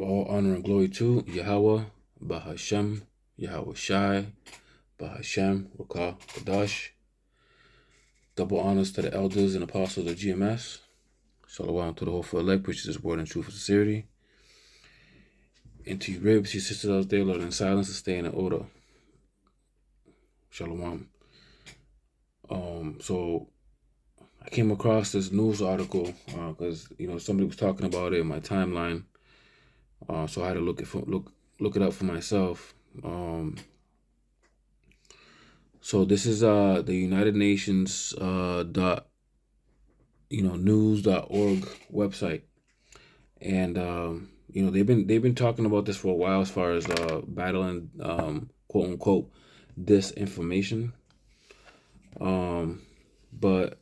All honor and glory to Yahweh, Bahashem, Yahweh Shai, Bahashem, Rakah, Kadash. Double honors to the elders and apostles of GMS. Shalom to the whole elect, which is his word and truth and sincerity. And to you, ribs, your sisters out there, Lord, in silence and stay in order. Shalom. So I came across this news article because somebody was talking about it in my timeline. So I had to look it up for myself. So this is the United Nations news.org website, and they've been talking about this for a while as far as battling quote unquote disinformation. But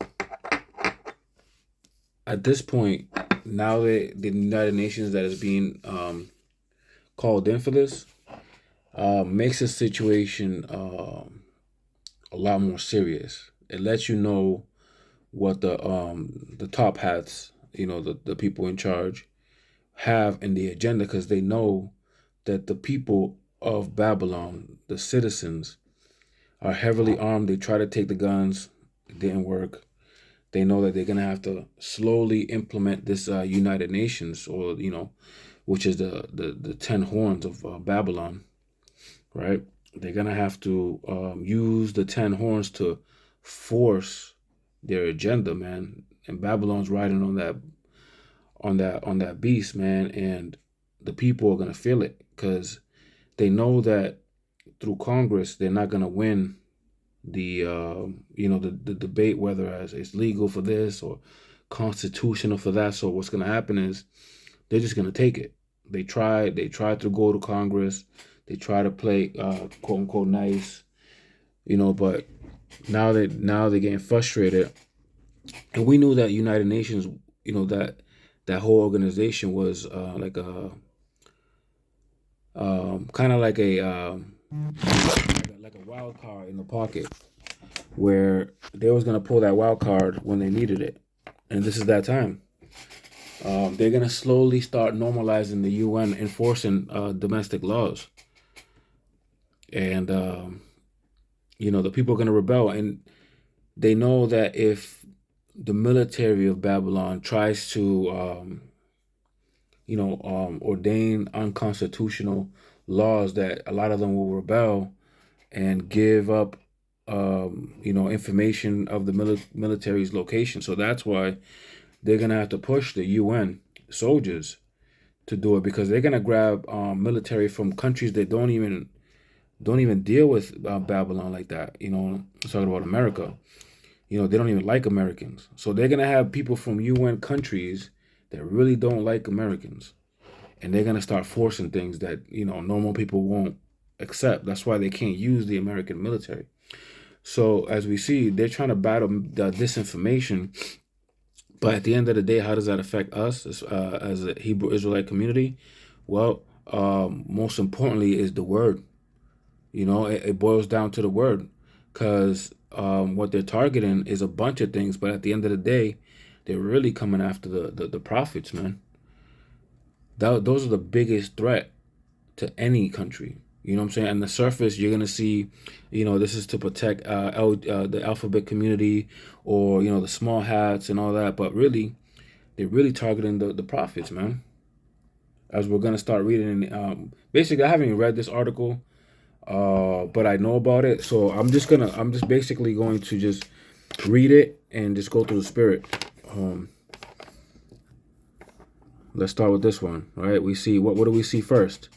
at this point, now that the United Nations that is being called in for this makes the situation a lot more serious. It lets you know what the top hats, the people in charge, have in the agenda, because they know that the people of Babylon, the citizens, are heavily armed. They try to take the guns. It didn't work. They know that they're gonna have to slowly implement this United Nations, or which is the 10 horns of Babylon, right? They're gonna have to use the 10 horns to force their agenda, man. And Babylon's riding on that beast, man. And the people are gonna feel it, because they know that through Congress they're not gonna win the debate whether as it's legal for this or constitutional for that. So what's gonna happen is they're just gonna take it. They try to go to Congress. They try to play quote unquote nice, but now they're getting frustrated. And we knew that United Nations, that whole organization was like a kind of like a wild card in the pocket, where they was gonna pull that wild card when they needed it, and this is that time. They're gonna slowly start normalizing the UN enforcing domestic laws, and the people are gonna rebel, and they know that if the military of Babylon tries to ordain unconstitutional laws, that a lot of them will rebel and give up information of the military's location. So that's why they're gonna have to push the UN soldiers to do it, because they're gonna grab military from countries that don't even deal with Babylon like that. I'm talking about America. They don't even like Americans, so they're gonna have people from UN countries that really don't like Americans, and they're gonna start forcing things that normal people won't accept. That's why they can't use the American military. So as we see, they're trying to battle the disinformation. But at the end of the day, how does that affect us as a Hebrew Israelite community? Well, most importantly is the word. It boils down to the word, because what they're targeting is a bunch of things. But at the end of the day, they're really coming after the prophets, man. Those are the biggest threat to any country. You know what I'm saying? On the surface, you're gonna see, this is to protect the alphabet community, or the small hats and all that. But really, they're really targeting the prophets, man. As we're gonna start reading. Basically, I haven't even read this article, but I know about it. So I'm just basically going to just read it and just go through the spirit. Let's start with this one. All right, we see what do we see first?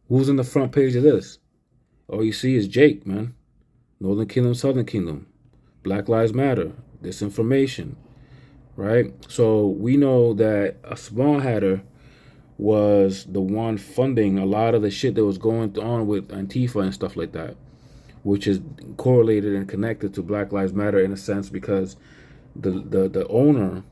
Who's in the front page of this? All you see is Jake, man. Northern Kingdom, Southern Kingdom. Black Lives Matter. Disinformation. Right? So we know that a small hatter was the one funding a lot of the shit that was going on with Antifa and stuff like that, which is correlated and connected to Black Lives Matter in a sense, because the owner,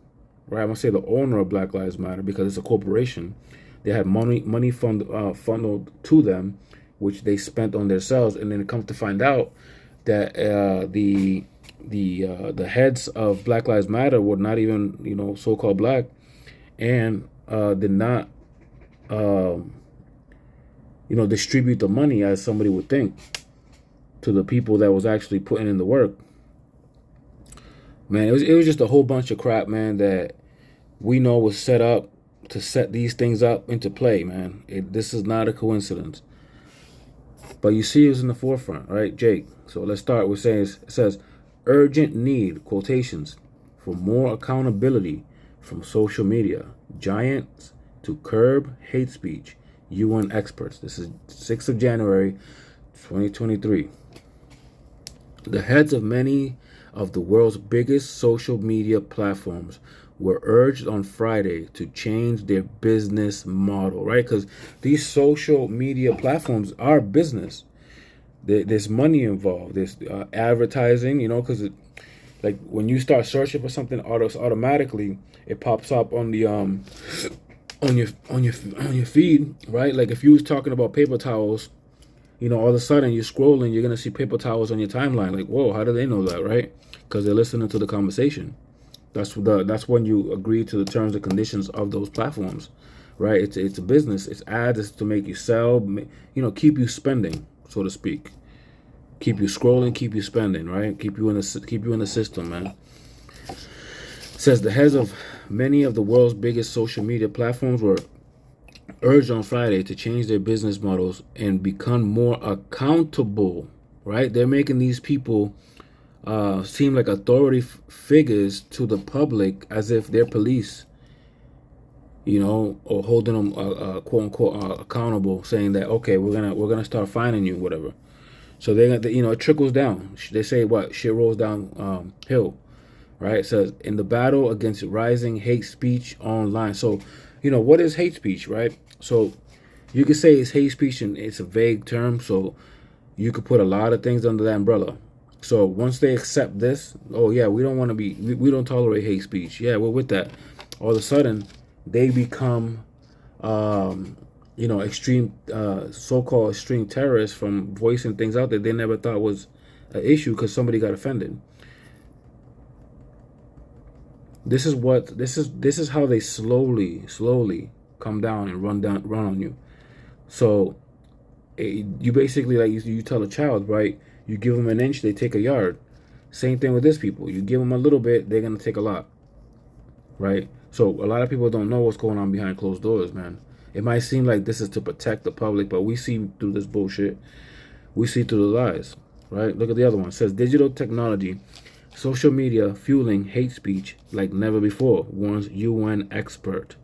right? I'm gonna say the owner of Black Lives Matter, because it's a corporation. They had money funneled to them, which they spent on themselves, and then it comes to find out that the heads of Black Lives Matter were not even so-called black, and did not um, distribute the money as somebody would think to the people that was actually putting in the work. Man, it was just a whole bunch of crap, man, that we know was set up to set these things up into play, man. This is not a coincidence. But you see, it was in the forefront, right, Jake? So let's start with saying it says urgent need, quotations, for more accountability from social media giants to curb hate speech. UN experts. This is 6th of January, 2023. The heads of many of the world's biggest social media platforms were urged on Friday to change their business model, right? Because these social media platforms are business. There's money involved. There's advertising, because like when you start searching for something, automatically it pops up on the on your feed, right? Like if you was talking about paper towels, all of a sudden you're scrolling, you're gonna see paper towels on your timeline. Like, whoa, how do they know that, right? Because they're listening to the conversation. That's when you agree to the terms and conditions of those platforms, right? It's a business. It's ads. It's to make you sell, keep you spending, so to speak. Keep you scrolling, keep you spending, right? Keep you in the system, man. It says the heads of many of the world's biggest social media platforms were urged on Friday to change their business models and become more accountable, right? They're making these people seem like authority figures to the public as if they're police, or holding them quote unquote accountable, saying that okay, we're gonna start fining you, whatever. So it trickles down. They say what shit rolls down hill, right? It says in the battle against rising hate speech online. So, what is hate speech, right? So you could say it's hate speech and it's a vague term. So you could put a lot of things under that umbrella. So once they accept this, oh yeah, we don't want to we don't tolerate hate speech. Yeah, we're with that. All of a sudden, they become, extreme, so-called extreme terrorists from voicing things out that they never thought was an issue because somebody got offended. This is how they slowly come down and run on you. So you basically, like you tell a child, right? You give them an inch, they take a yard. Same thing with this people. You give them a little bit, they're gonna take a lot, right? So a lot of people don't know what's going on behind closed doors, man. It might seem like this is to protect the public, but we see through this bullshit. We see through the lies, right? Look at the other one. It says digital technology, social media fueling hate speech like never before, warns UN expert.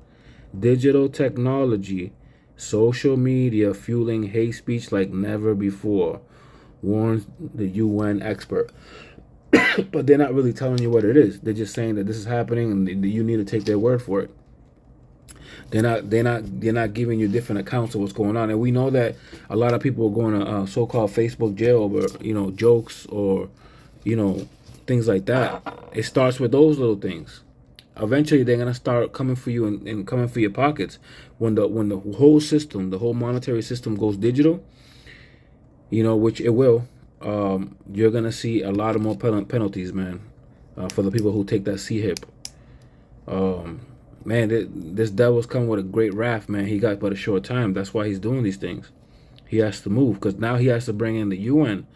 Digital technology, social media fueling hate speech like never before, warns the UN expert. But they're not really telling you what it is. They're just saying that this is happening and you need to take their word for it. They're not giving you different accounts of what's going on. And we know that a lot of people are going to so-called Facebook jail over jokes or things like that. It starts with those little things. Eventually they're gonna start coming for you and coming for your pockets when the whole system, the whole monetary system goes digital, which it will. You're gonna see a lot of more penalties, man, for the people who take that C-hip. Man, this devil's come with a great wrath, man. He got but a short time. That's why he's doing these things. He has to move because now he has to bring in the UN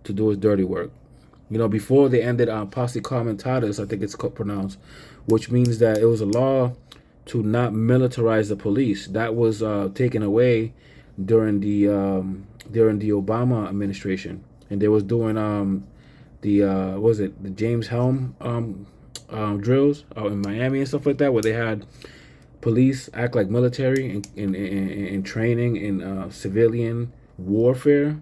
to do his dirty work. Before they ended posse comitatus, I think it's pronounced, which means that it was a law to not militarize the police. That was taken away during the Obama administration, and they was doing the James Helm drills out in Miami and stuff like that, where they had police act like military in training in civilian warfare.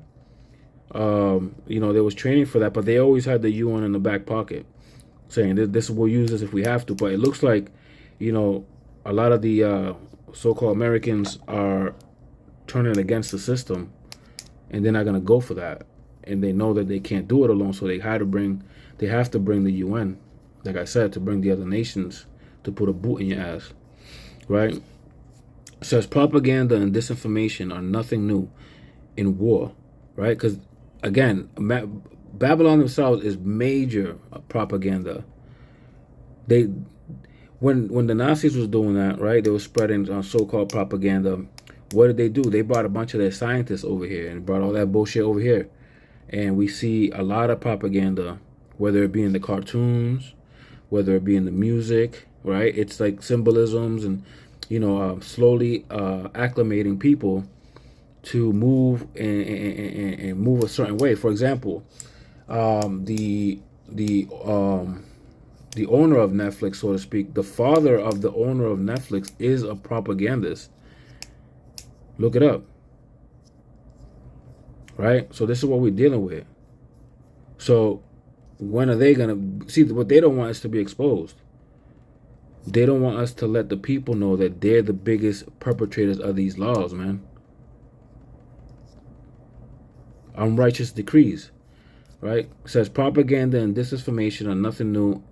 There was training for that, but they always had the UN in the back pocket, saying this we'll use this if we have to. But it looks like, a lot of the so-called Americans are turning against the system, and they're not gonna go for that. And they know that they can't do it alone, so they have to bring the UN, like I said, to bring the other nations to put a boot in your ass, right? It says propaganda and disinformation are nothing new in war, right? Because again, Babylon themselves is major propaganda. when the Nazis was doing that, right? They were spreading so-called propaganda. What did they do? They brought a bunch of their scientists over here and brought all that bullshit over here. And we see a lot of propaganda, whether it be in the cartoons, whether it be in the music, right? It's like symbolisms and, slowly acclimating people to move and move a certain way. For example, the the owner of Netflix, so to speak, the father of the owner of Netflix is a propagandist. Look it up, right? So this is what we're dealing with. So when are they gonna see? What they don't want is to be exposed. They don't want us to let the people know that they're the biggest perpetrators of these laws, man. Unrighteous decrees, right? It says propaganda and disinformation are nothing new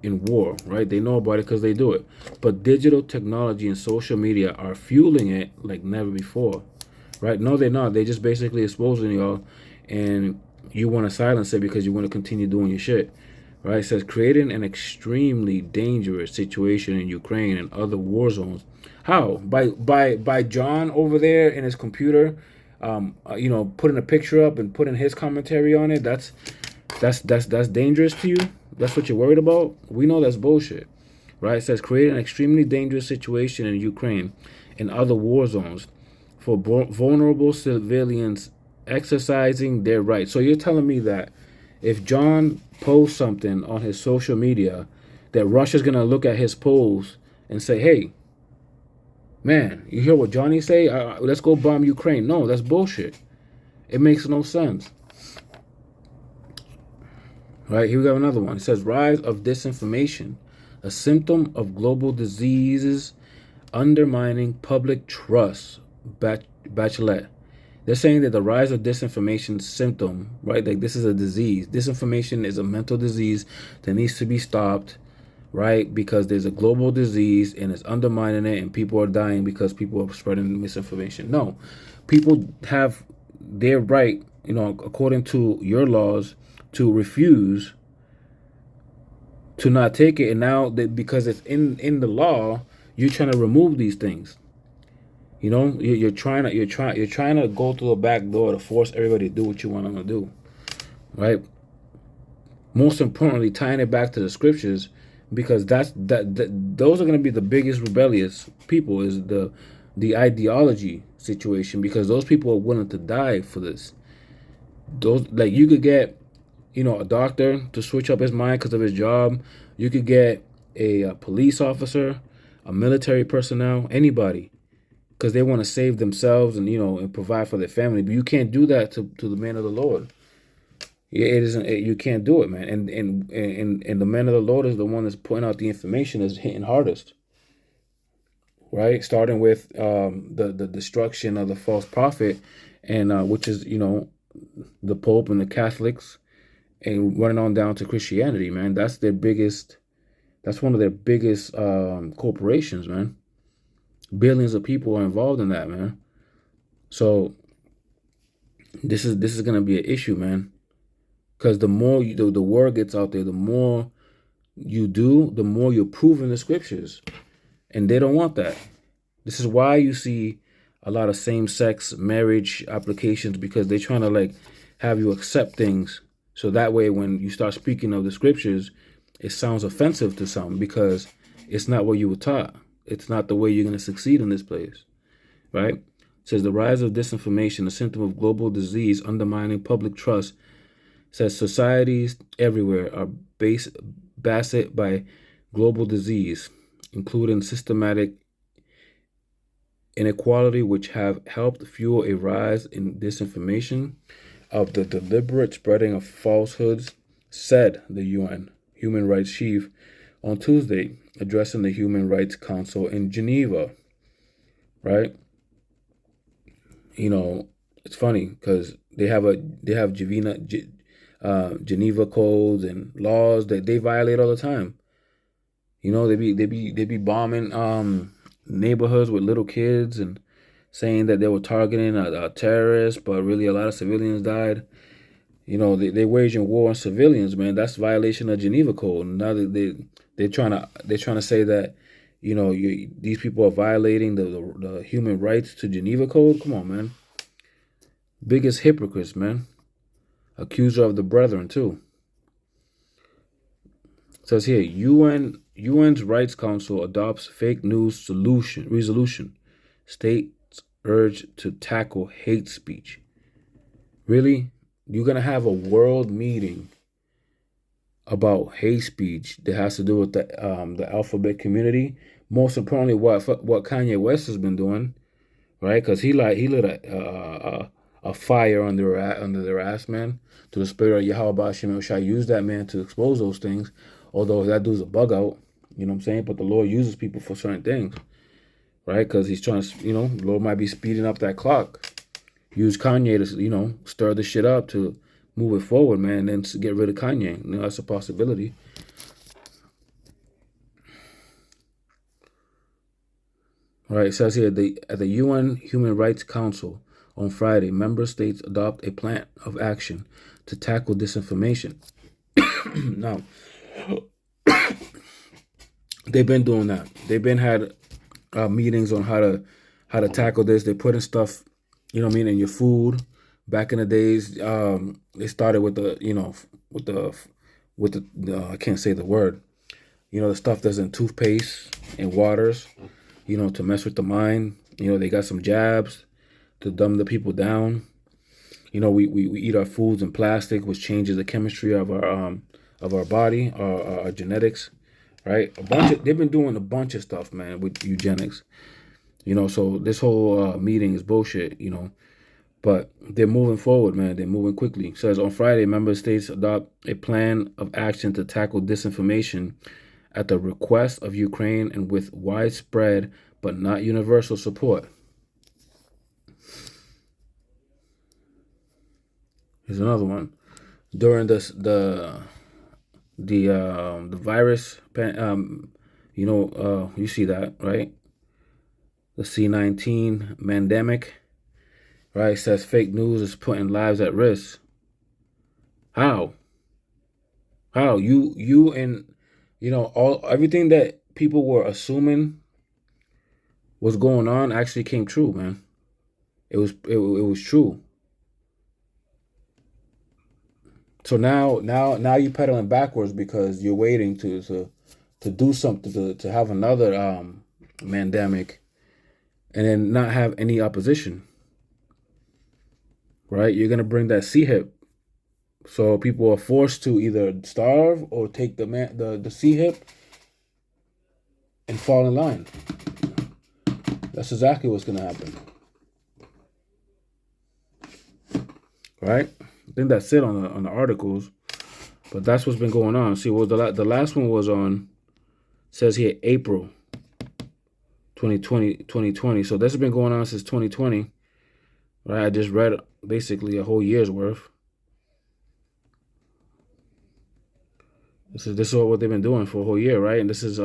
in war, right? They know about it because they do it. But digital technology and social media are fueling it like never before, right? No, they're not. They're just basically exposing y'all, and you want to silence it because you want to continue doing your shit, right? It says creating an extremely dangerous situation in Ukraine and other war zones. How? By John over there in his computer, putting a picture up and putting his commentary on it. That's dangerous to you. That's what you're worried about. We know that's bullshit, right? It says create an extremely dangerous situation in Ukraine and other war zones for vulnerable civilians exercising their rights. So you're telling me that if John posts something on his social media, that Russia's gonna look at his post and say, "Hey, man, you hear what Johnny say? Let's go bomb Ukraine." No, that's bullshit. It makes no sense. Right, here we got another one. It says rise of disinformation, a symptom of global diseases undermining public trust. Bachelet. They're saying that the rise of disinformation symptom, right? Like this is a disease. Disinformation is a mental disease that needs to be stopped, right? Because there's a global disease and it's undermining it, and people are dying because people are spreading misinformation. No, people have their right, according to your laws, to refuse to not take it, and now that because it's in the law, you're trying to remove these things. You're trying to go through the back door to force everybody to do what you want them to do, right? Most importantly, tying it back to the scriptures, because those are going to be the biggest rebellious people, is the ideology situation, because those people are willing to die for this. Those, like, you could get a doctor to switch up his mind because of his job. You could get a police officer, a military personnel, anybody, because they want to save themselves and provide for their family. But you can't do that to the man of the Lord. It isn't. You can't do it, man. And the man of the Lord is the one that's putting out the information that's hitting hardest, right? Starting with the destruction of the false prophet, and which is the Pope and the Catholics, and running on down to Christianity, man. That's one of their biggest corporations, man. Billions of people are involved in that, man. So this is gonna be an issue, man. Because the more the word gets out there, the more you do, the more you're proving the scriptures, and they don't want that. This is why you see a lot of same-sex marriage applications, because they're trying to have you accept things. So that way, when you start speaking of the scriptures, it sounds offensive to some because it's not what you were taught. It's not the way you're going to succeed in this place, right? It says the rise of disinformation, a symptom of global disease undermining public trust. It says societies everywhere are beset by global disease, including systematic inequality, which have helped fuel a rise in disinformation of the deliberate spreading of falsehoods, said the UN Human Rights Chief on Tuesday, addressing the Human Rights Council in Geneva, right? It's funny because they have Geneva codes and laws that they violate all the time. They be bombing neighborhoods with little kids and saying that they were targeting a terrorist, but really a lot of civilians died. They waging war on civilians, man. That's violation of Geneva Code. Now they're trying to say that these people are violating the human rights to Geneva Code. Come on, man. Biggest hypocrites, man. Accuser of the brethren, too. It says here, UN's Rights Council adopts fake news resolution. States urge to tackle hate speech. Really? You're going to have a world meeting about hate speech that has to do with the alphabet community. Most importantly, what Kanye West has been doing, right? Because he lit a fire under their ass, man, to the spirit of Yahweh Hashem shall use that man to expose those things. Although that dude's a bug out, you know what I'm saying? But the Lord uses people for certain things, right? Because he's trying to, the Lord might be speeding up that clock. Use Kanye to, stir the shit up to move it forward, man, and then get rid of Kanye. That's a possibility. All right, it says here, at the UN Human Rights Council on Friday, member states adopt a plan of action to tackle disinformation. Now, they've been doing that. They've been had meetings on how to tackle this. They put in stuff, in your food. Back in the days, they started with the I can't say the word. The stuff that's in toothpaste and waters, to mess with the mind. They got some jabs to dumb the people down. We eat our foods in plastic, which changes the chemistry of our body, our genetics, right? They've been doing a bunch of stuff, man, with eugenics. So this whole meeting is bullshit, but they're moving forward, man. They're moving quickly. It says on Friday, member states adopt a plan of action to tackle disinformation at the request of Ukraine and with widespread but not universal support. Here's another one. During the virus, you see that, right? The C-19 pandemic, right? Says fake news is putting lives at risk. How? You and everything that people were assuming was going on actually came true, man. It was true. So now you're pedaling backwards because you're waiting to do something to have another pandemic and then not have any opposition. Right? You're gonna bring that CHIP. So people are forced to either starve or take the CHIP and fall in line. That's exactly what's gonna happen. Right? I think that's it on the articles, but that's what's been going on. See, well, the last one was on, says here, April 2020. So this has been going on since 2020. Right? I just read basically a whole year's worth. This is what they've been doing for a whole year, right? And this is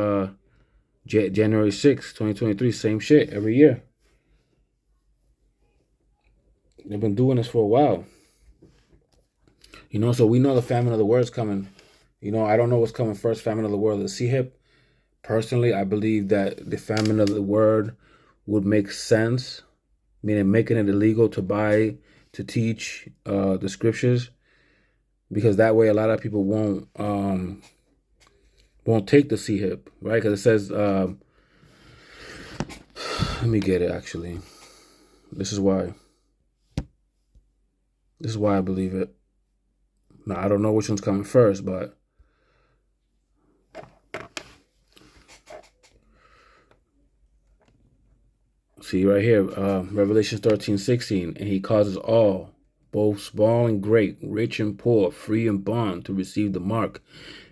January 6th, 2023. Same shit every year. They've been doing this for a while. So we know the famine of the word is coming. I don't know what's coming first, famine of the word or the CHIP. Personally, I believe that the famine of the word would make sense, meaning making it illegal to teach the scriptures, because that way a lot of people won't take the CHIP, right? Because it says, let me get it actually. This is why I believe it. Now, I don't know which one's coming first, but see right here, Revelation 13:16, and he causes all, both small and great, rich and poor, free and bond, to receive the mark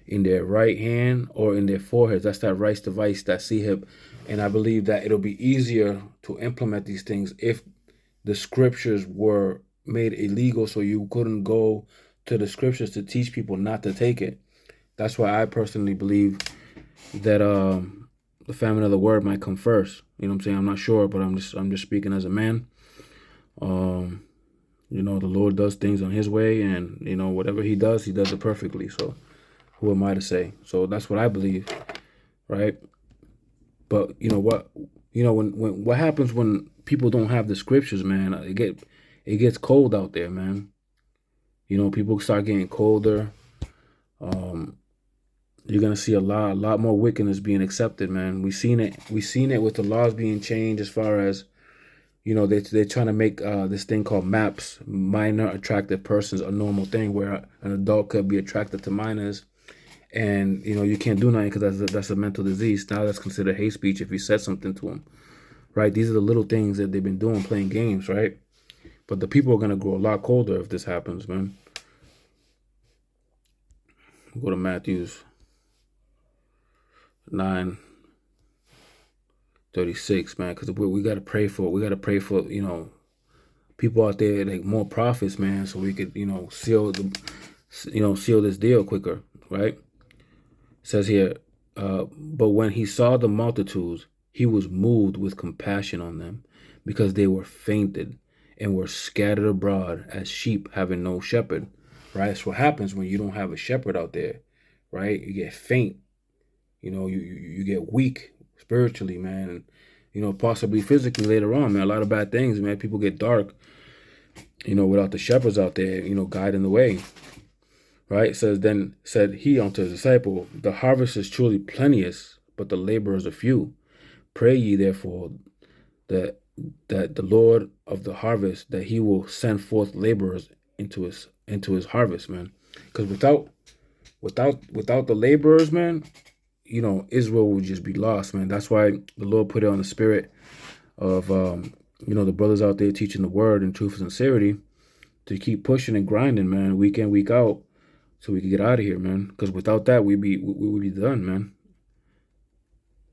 in their right hand or in their foreheads. That's that rights device, that CHIP. And I believe that it'll be easier to implement these things if the scriptures were made illegal, so you couldn't go to the scriptures to teach people not to take it. That's why I personally believe that the famine of the word might come first. You know what I'm saying? I'm not sure, but I'm just speaking as a man. The Lord does things on his way, and whatever he does it perfectly. So who am I to say? So that's what I believe, right? But you know what? When what happens when people don't have the scriptures, man? It gets cold out there, man. People start getting colder. Um, you're gonna see a lot more wickedness being accepted, man. We seen it with the laws being changed as far as they're trying to make this thing called MAPS, minor attracted persons, a normal thing where an adult could be attracted to minors, and you can't do nothing because that's a mental disease. Now that's considered hate speech if you said something to them, right? These are the little things that they've been doing, playing games, right? But the people are gonna grow a lot colder if this happens, man. We'll go to Matthew's 9:36, man, because we got to pray for people out there like more prophets, man, so we could seal this deal quicker, right? It says here, but when he saw the multitudes, he was moved with compassion on them, because they were fainted and were scattered abroad as sheep having no shepherd. Right? That's what happens when you don't have a shepherd out there, right? You get faint. You get weak spiritually, man, and possibly physically later on, man. A lot of bad things, man. People get dark, without the shepherds out there, guiding the way. Right? Then said he unto his disciple, the harvest is truly plenteous, but the laborers are few. Pray ye therefore that the Lord of the harvest, that he will send forth laborers into his harvest, man. Because without the laborers, man, Israel would just be lost, man. That's why the Lord put it on the spirit of the brothers out there teaching the word in truth and sincerity to keep pushing and grinding, man, week in, week out, so we can get out of here, man. Because without that, we would be done, man.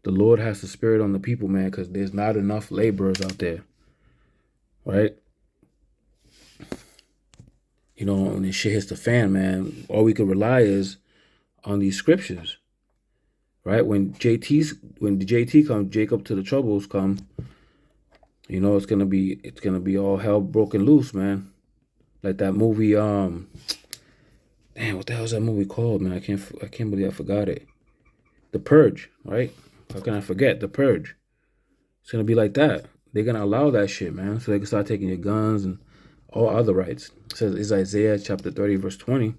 The Lord has the spirit on the people, man, because there's not enough laborers out there, right? When this shit hits the fan, man, all we can rely is on these scriptures, right? When the JT comes, Jacob to the troubles come, it's gonna be all hell broken loose, man. Like that movie, damn, what the hell is that movie called, man? I can't believe I forgot it. The Purge, right? How can I forget The Purge? It's gonna be like that. They're gonna allow that shit, man, so they can start taking your guns and all other rights. It says, it's Isaiah chapter 30, verse 20. It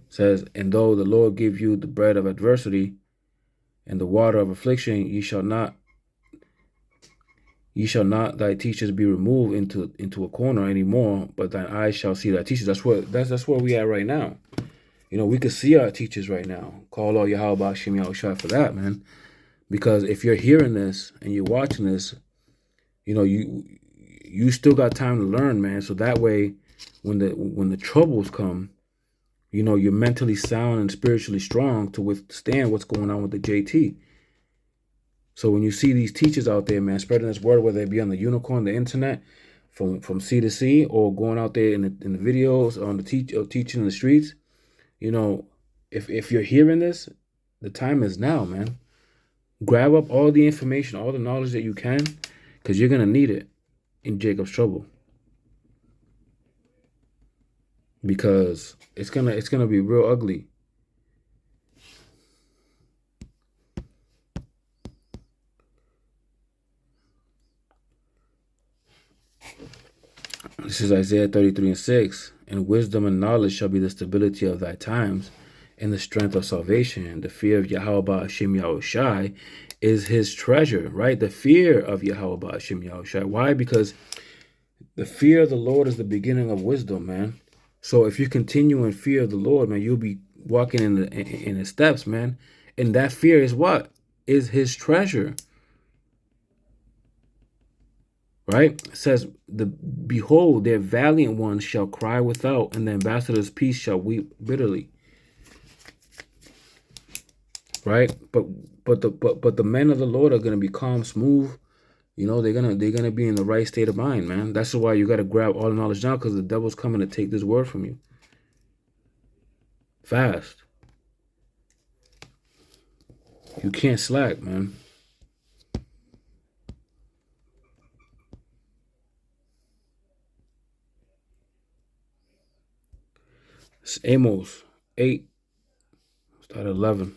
says, and though the Lord give you the bread of adversity and the water of affliction, ye shall not thy teachers be removed into a corner anymore, but thine eyes shall see thy teachers. That's where we at right now. We could see our teachers right now. Call all Yahweh Shem Yahushua for that, man. Because if you're hearing this and you're watching this, you still got time to learn, man. So that way, when the troubles come, you're mentally sound and spiritually strong to withstand what's going on with the JT. So when you see these teachers out there, man, spreading this word, whether it be on the unicorn, the internet, from sea to sea, or going out there in the videos on the teaching in the streets, if you're hearing this, the time is now, man. Grab up all the information, all the knowledge that you can, because you're gonna need it in Jacob's trouble. Because it's gonna be real ugly. This is Isaiah 33:6. And wisdom and knowledge shall be the stability of thy times, and the strength of salvation. The fear of Yahweh Hashem Yahushai is his treasure, right? The fear of Yahweh Hashem Yahushai. Why? Because the fear of the Lord is the beginning of wisdom, man. So if you continue in fear of the Lord, man, you'll be walking in his steps, man. And that fear is what? Is his treasure. Right? It says, behold, their valiant ones shall cry without, and the ambassadors' peace shall weep bitterly. Right? But the men of the Lord are gonna be calm, smooth. They're gonna be in the right state of mind, man. That's why you gotta grab all the knowledge now, because the devil's coming to take this word from you. Fast. You can't slack, man. It's Amos 8, start at 11.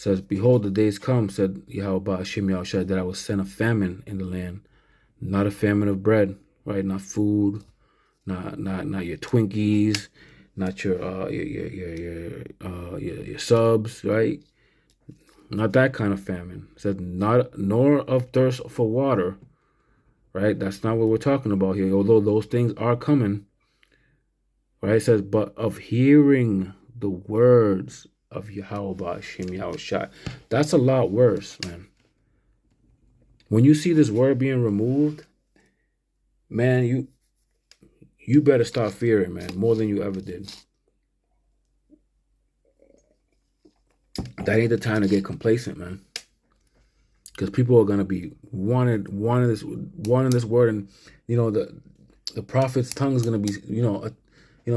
says, behold, the days come, said Yahweh Hashem Yahushua, that I will send a famine in the land, not a famine of bread, right? Not food, not your Twinkies, not your subs, right? Not that kind of famine. It said, not nor of thirst for water, right? That's not what we're talking about here. Although those things are coming, right? It says, but of hearing the words of Yahweh Hashem Yahushua. That's a lot worse, man. When you see this word being removed, man, you better start fearing, man, more than you ever did. That ain't the time to get complacent, man. Because people are gonna be wanting this word, and the prophet's tongue is gonna be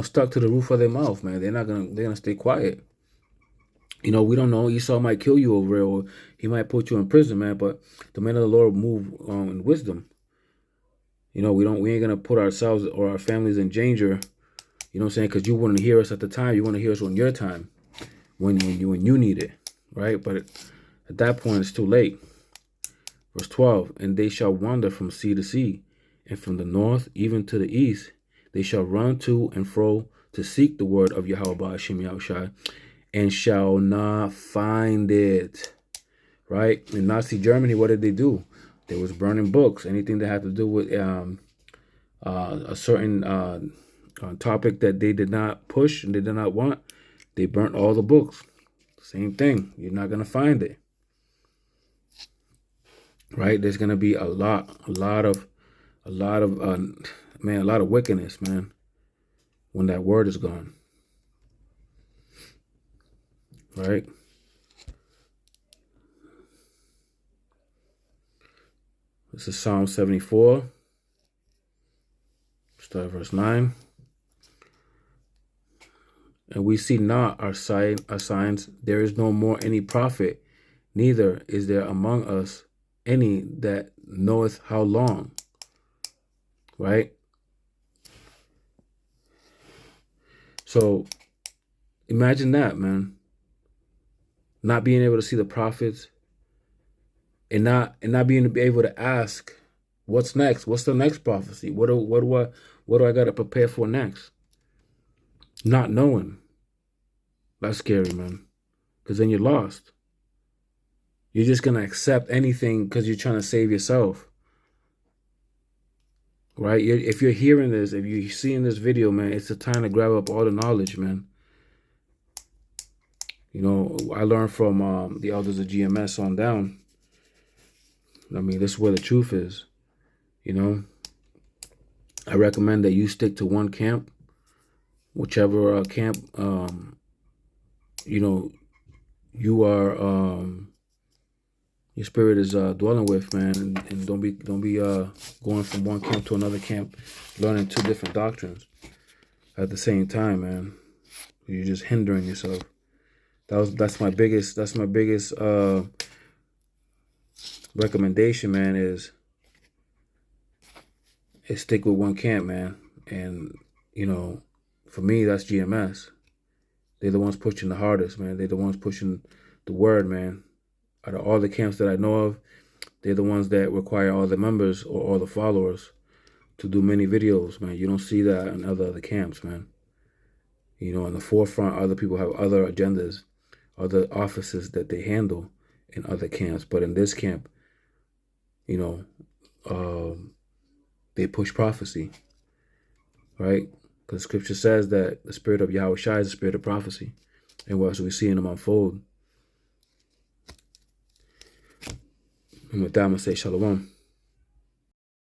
stuck to the roof of their mouth, man. They're gonna stay quiet. We don't know. Esau might kill you over it, or he might put you in prison, man. But the men of the Lord move in wisdom. We ain't gonna put ourselves or our families in danger. You know what I'm saying? Because you wouldn't hear us at the time. You want to hear us on your time, when you need it, right? But at that point, it's too late. Verse 12, and they shall wander from sea to sea, and from the north even to the east. They shall run to and fro to seek the word of Yahweh Hashem Yahushua, and shall not find it. Right? In Nazi Germany, what did they do? They was burning books. Anything that had to do with a certain topic that they did not push and they did not want, they burnt all the books. Same thing. You're not gonna find it. Right? There's gonna be a lot of wickedness, man, when that word is gone. Right? This is Psalm 74. Start verse 9. And we see not our signs. There is no more any prophet, neither is there among us any that knoweth how long. Right? So imagine that, man. Not being able to see the prophets, and not being able to ask, what's next? What's the next prophecy? What do I got to prepare for next? Not knowing. That's scary, man. Because then you're lost. You're just going to accept anything because you're trying to save yourself. Right? If you're hearing this, if you're seeing this video, man, it's the time to grab up all the knowledge, man. I learned from the elders of GMS on down. I mean, this is where the truth is. I recommend that you stick to one camp, whichever camp you are your spirit is dwelling with, man, and don't be going from one camp to another camp, learning two different doctrines at the same time, man. You're just hindering yourself. That's my biggest recommendation, man, is stick with one camp, man. And for me, that's GMS. They're the ones pushing the hardest, man. They're the ones pushing the word, man. Out of all the camps that I know of, they're the ones that require all the members or all the followers to do many videos, man. You don't see that in other camps, man. In the forefront, other people have other agendas, other offices that they handle in other camps. But in this camp, they push prophecy, right? Because Scripture says that the spirit of Yahweh Shai is the spirit of prophecy. And what we see in them unfold. And with that, I'm going to say shalom.